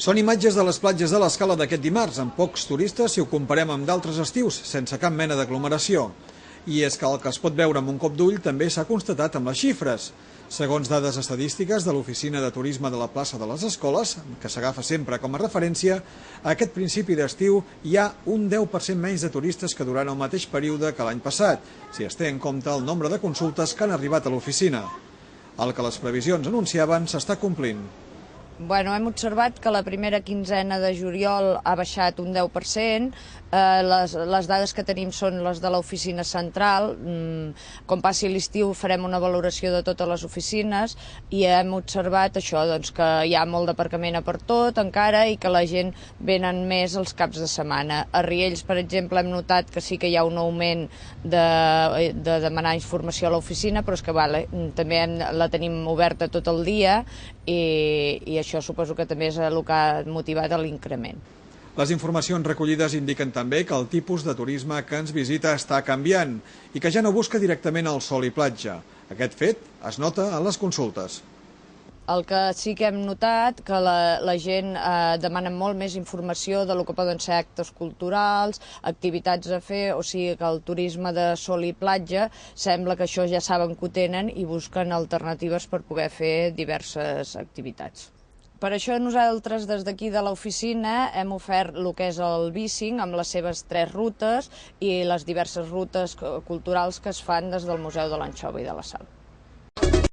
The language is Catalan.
Són imatges de les platges de l'Escala d'aquest dimarts, amb pocs turistes si ho comparem amb d'altres estius, sense cap mena d'aglomeració. I és que el que es pot veure amb un cop d'ull també s'ha constatat amb les xifres. Segons dades estadístiques de l'Oficina de Turisme de la plaça de les Escoles, que s'agafa sempre com a referència, a aquest principi d'estiu hi ha un 10% menys de turistes que durant el mateix període que l'any passat, si es té en compte el nombre de consultes que han arribat a l'oficina. El que les previsions anunciaven s'està complint. Hem observat que la primera quinzena de juliol ha baixat un 10%, les dades que tenim són les de l'oficina central, com passi l'estiu farem una valoració de totes les oficines i hem observat això, que hi ha molt d'aparcament a per tot encara i que la gent venen més els caps de setmana. A Riells, per exemple, hem notat que sí que hi ha un augment de demanar informació a l'oficina, però és que també la tenim oberta tot el dia i això suposo que també és el que ha motivat l'increment. Les informacions recollides indiquen també que el tipus de turisme que ens visita està canviant i que ja no busca directament el sol i platja. Aquest fet es nota en les consultes. El que sí que hem notat que la gent demana molt més informació de lo que poden ser actes culturals, activitats a fer, o sigui que el turisme de sol i platja sembla que això ja saben que ho tenen i busquen alternatives per poder fer diverses activitats. Per això nosaltres des d'aquí de l'oficina hem ofert el que és el bicing amb les seves 3 rutes i les diverses rutes culturals que es fan des del Museu de l'Anxova i de la Sal.